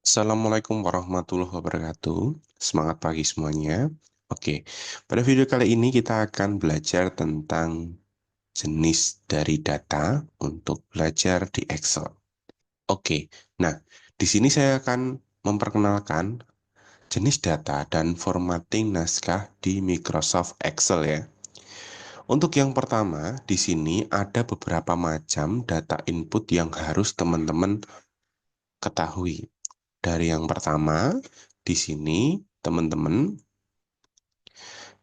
Assalamualaikum warahmatullahi wabarakatuh. Semangat pagi semuanya. Oke, pada video kali ini kita akan belajar tentang jenis dari data untuk belajar di Excel. Oke, nah di sini saya akan memperkenalkan jenis data dan formatting naskah di Microsoft Excel ya. Untuk yang pertama, di sini ada beberapa macam data input yang harus teman-teman ketahui. Dari yang pertama, di sini teman-teman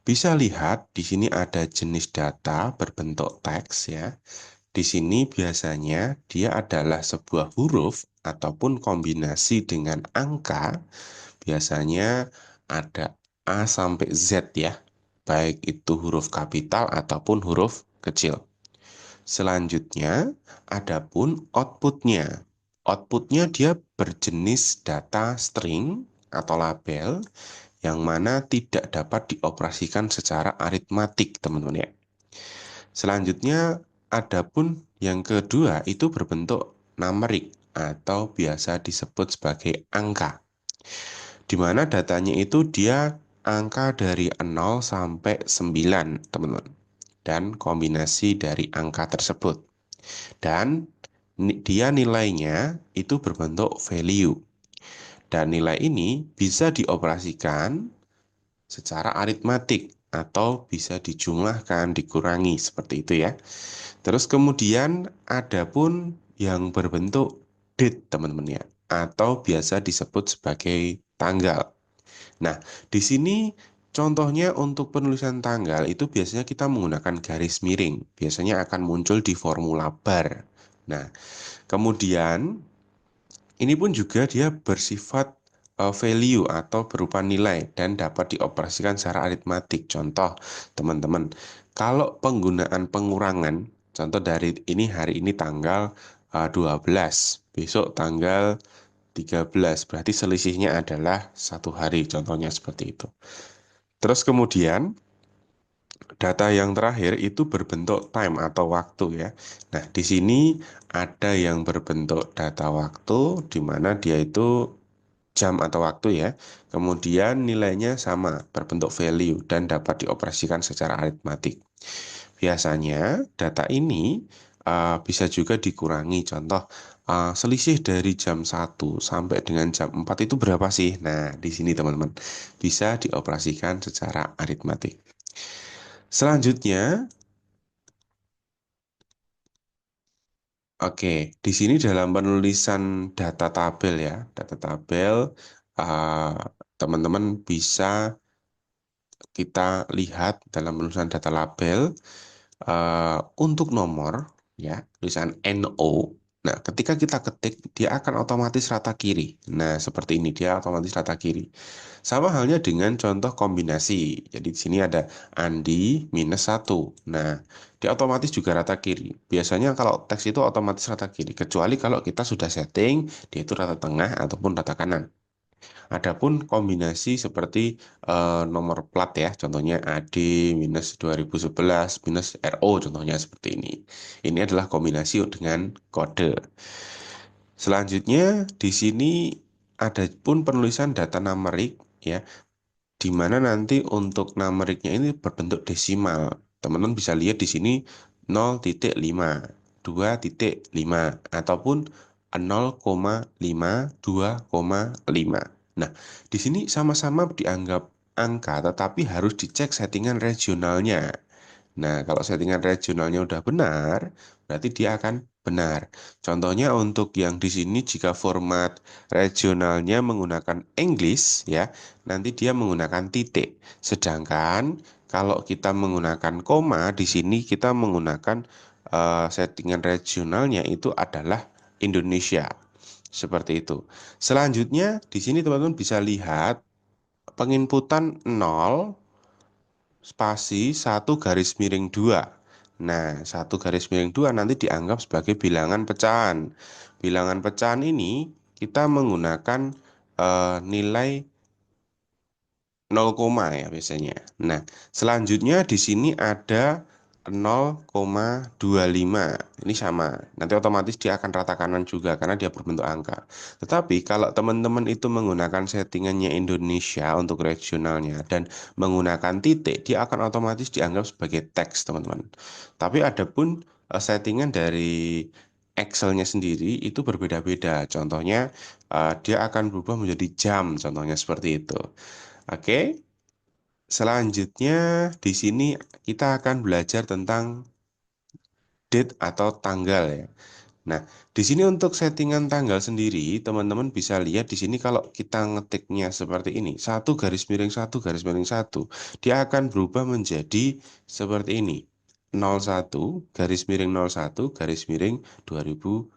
bisa lihat di sini ada jenis data berbentuk teks ya. Di sini biasanya dia adalah sebuah huruf ataupun kombinasi dengan angka. Biasanya ada A sampai Z ya. Baik itu huruf kapital ataupun huruf kecil. Selanjutnya, adapun outputnya. Outputnya dia berjenis data string atau label yang mana tidak dapat dioperasikan secara aritmatik, teman-teman ya. Selanjutnya, adapun yang kedua itu berbentuk numerik atau biasa disebut sebagai angka, di mana datanya itu dia angka dari 0 sampai 9, teman-teman, dan kombinasi dari angka tersebut. Dan dia nilainya itu berbentuk value. Dan nilai ini bisa dioperasikan secara aritmatik atau bisa dijumlahkan, dikurangi seperti itu ya. Terus kemudian ada pun yang berbentuk date teman-teman ya, atau biasa disebut sebagai tanggal. Nah, di sini contohnya untuk penulisan tanggal itu biasanya kita menggunakan garis miring. Biasanya akan muncul di formula bar. Nah, kemudian ini pun juga dia bersifat value atau berupa nilai dan dapat dioperasikan secara aritmatik. Contoh, teman-teman, kalau penggunaan pengurangan, contoh dari ini hari ini tanggal 12, besok tanggal 13, berarti selisihnya adalah 1 hari, contohnya seperti itu. Terus kemudian data yang terakhir itu berbentuk time atau waktu ya. Nah, di sini ada yang berbentuk data waktu, di mana dia itu jam atau waktu ya. Kemudian nilainya sama, berbentuk value dan dapat dioperasikan secara aritmatik. Biasanya data ini bisa juga dikurangi. Contoh, selisih dari jam 1 sampai dengan jam 4 itu berapa sih? Nah, di sini teman-teman bisa dioperasikan secara aritmatik. Selanjutnya, oke, di sini dalam penulisan data tabel ya, data tabel, uh, teman-teman bisa kita lihat dalam penulisan data label untuk nomor ya, tulisan NO. Nah, ketika kita ketik, dia akan otomatis rata kiri. Nah, seperti ini dia otomatis rata kiri. Sama halnya dengan contoh kombinasi. Jadi di sini ada Andi minus 1. Nah, dia otomatis juga rata kiri. Biasanya kalau teks itu otomatis rata kiri, kecuali kalau kita sudah setting, dia itu rata tengah ataupun rata kanan. Adapun kombinasi seperti nomor plat ya, contohnya AD minus 2011 minus RO, contohnya seperti ini. Ini adalah kombinasi dengan kode. Selanjutnya di sini ada pun penulisan data numerik ya, di mana nanti untuk numeriknya ini berbentuk desimal. Teman-teman bisa lihat di sini 0,5, 2,5, ataupun 0,5, 2,5. Nah, di sini sama-sama dianggap angka, tetapi harus dicek settingan regionalnya. Nah, kalau settingan regionalnya udah benar, berarti dia akan benar. Contohnya untuk yang di sini jika format regionalnya menggunakan English ya, nanti dia menggunakan titik. Sedangkan kalau kita menggunakan koma di sini kita menggunakan settingan regionalnya itu adalah Indonesia. Seperti itu. Selanjutnya di sini teman-teman bisa lihat penginputan 0 spasi 1 garis miring 2. Nah, 1 garis miring 2 nanti dianggap sebagai bilangan pecahan. Bilangan pecahan ini kita menggunakan nilai 0 koma ya biasanya. Nah, selanjutnya di sini ada 0,25. Ini sama. Nanti otomatis dia akan rata kanan juga karena dia berbentuk angka. Tetapi kalau teman-teman itu menggunakan settingannya Indonesia untuk regionalnya dan menggunakan titik, dia akan otomatis dianggap sebagai teks, teman-teman. Tapi ada pun settingan dari Excel-nya sendiri itu berbeda-beda. Contohnya dia akan berubah menjadi jam, contohnya seperti itu. Oke. Selanjutnya di sini kita akan belajar tentang date atau tanggal ya. Nah, di sini untuk settingan tanggal sendiri, teman-teman bisa lihat di sini kalau kita ngetiknya seperti ini, satu garis miring satu garis miring satu, dia akan berubah menjadi seperti ini. 01 garis miring 01 garis miring 2001.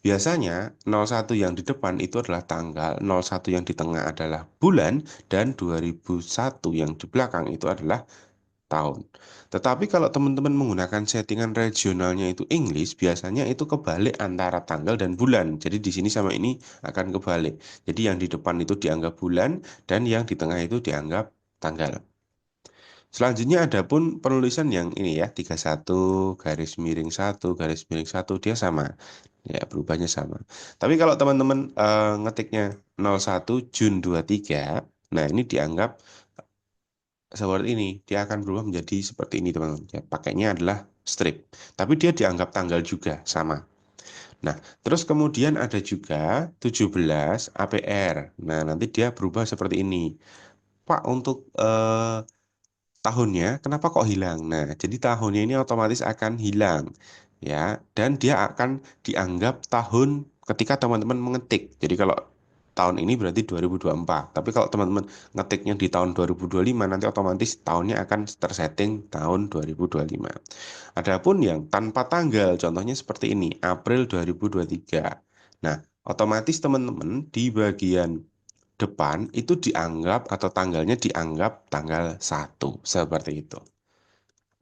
Biasanya 01 yang di depan itu adalah tanggal, 01 yang di tengah adalah bulan, dan 2001 yang di belakang itu adalah tahun. Tetapi kalau teman-teman menggunakan settingan regionalnya itu English, biasanya itu kebalik antara tanggal dan bulan. Jadi di sini sama ini akan kebalik. Jadi yang di depan itu dianggap bulan dan yang di tengah itu dianggap tanggal. Selanjutnya ada pun penulisan yang ini ya, 31 garis miring satu garis miring satu, dia sama. Ya, berubahnya sama. Tapi kalau teman-teman ngetiknya 01 Jun 23, nah ini dianggap seperti ini, dia akan berubah menjadi seperti ini, teman-teman. Ya, pakainya adalah strip, tapi dia dianggap tanggal juga sama. Nah, terus kemudian ada juga 17 APR. Nah, nanti dia berubah seperti ini. Pak, untuk tahunnya kenapa kok hilang? Nah, jadi tahunnya ini otomatis akan hilang ya, dan dia akan dianggap tahun ketika teman-teman mengetik. Jadi kalau tahun ini berarti 2024. Tapi kalau teman-teman ngetiknya di tahun 2025, nanti otomatis tahunnya akan tersetting tahun 2025. Adapun yang tanpa tanggal, contohnya seperti ini, April 2023. Nah, otomatis teman-teman di bagian depan itu dianggap atau tanggalnya dianggap tanggal 1 seperti itu.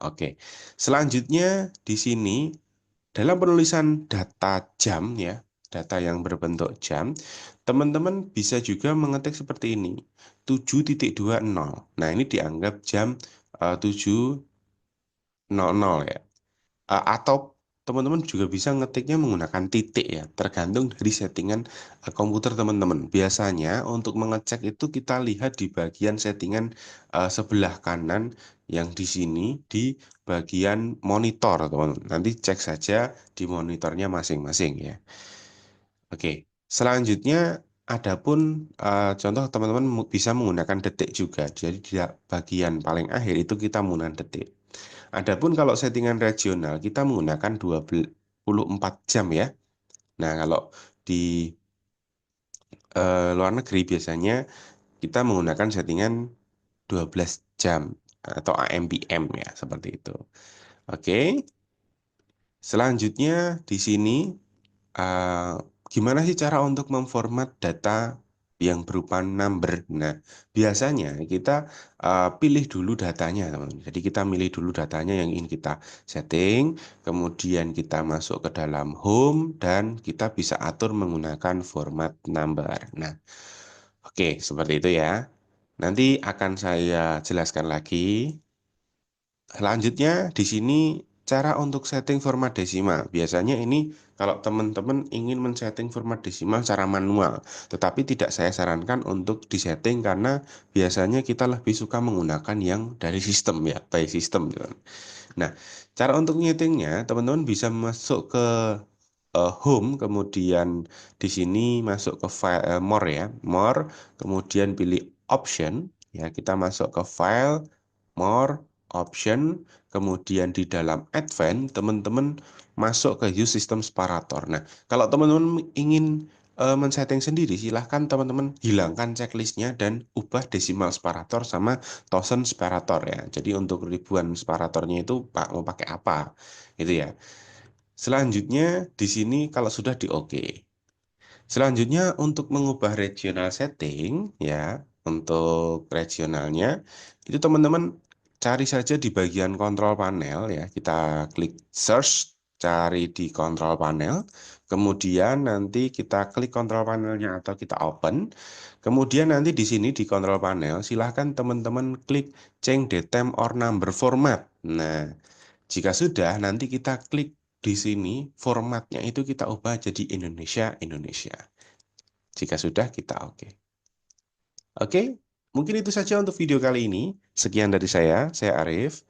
Oke. Selanjutnya di sini dalam penulisan data jam ya, data yang berbentuk jam, teman-teman bisa juga mengetik seperti ini. 7.20. Nah, ini dianggap jam 7.00 ya. Atau teman-teman juga bisa ngetiknya menggunakan titik ya, tergantung dari settingan komputer teman-teman. Biasanya untuk mengecek itu kita lihat di bagian settingan sebelah kanan yang di sini di bagian monitor, teman-teman. Nanti cek saja di monitornya masing-masing ya. Oke, selanjutnya adapun contoh teman-teman bisa menggunakan detik juga. Jadi di bagian paling akhir itu kita menggunakan detik. Adapun kalau settingan regional kita menggunakan 24 jam ya. Nah, kalau di luar negeri biasanya kita menggunakan settingan 12 jam atau AMPM ya, seperti itu. Oke. Selanjutnya di sini uh, gimana sih cara untuk memformat data yang berupa number? Nah, biasanya kita pilih dulu datanya, teman-teman. Jadi kita milih dulu datanya yang ingin kita setting, kemudian kita masuk ke dalam home dan kita bisa atur menggunakan format number. Nah, oke, seperti itu ya. Nanti akan saya jelaskan lagi. Selanjutnya di sini cara untuk setting format desimal. Biasanya ini kalau teman-teman ingin men-setting format desimal secara manual, tetapi tidak saya sarankan untuk disetting karena biasanya kita lebih suka menggunakan yang dari sistem ya, by system gitu. Nah, cara untuk nyetingnya teman-teman bisa masuk ke home, kemudian di sini masuk ke file more ya, more, kemudian pilih option ya, kita masuk ke file more option, kemudian di dalam advance teman-teman masuk ke use system separator. Nah, kalau teman-teman ingin men-setting sendiri, silahkan teman-teman hilangkan checklistnya dan ubah desimal separator sama thousand separator ya. Jadi untuk ribuan separatornya itu Pak mau pakai apa gitu ya. Selanjutnya di sini kalau sudah di OK. Selanjutnya untuk mengubah regional setting ya, untuk regionalnya itu teman-teman cari saja di bagian kontrol panel ya. Kita klik search, cari di kontrol panel. Kemudian nanti kita klik kontrol panelnya atau kita open. Kemudian nanti di sini di kontrol panel silahkan teman-teman klik change the time or number format. Nah, Jika sudah, nanti kita klik di sini, formatnya itu kita ubah jadi Indonesia, Indonesia. Jika sudah, kita oke. Oke, mungkin itu saja untuk video kali ini. Sekian dari saya Arif.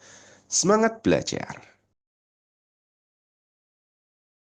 Semangat belajar!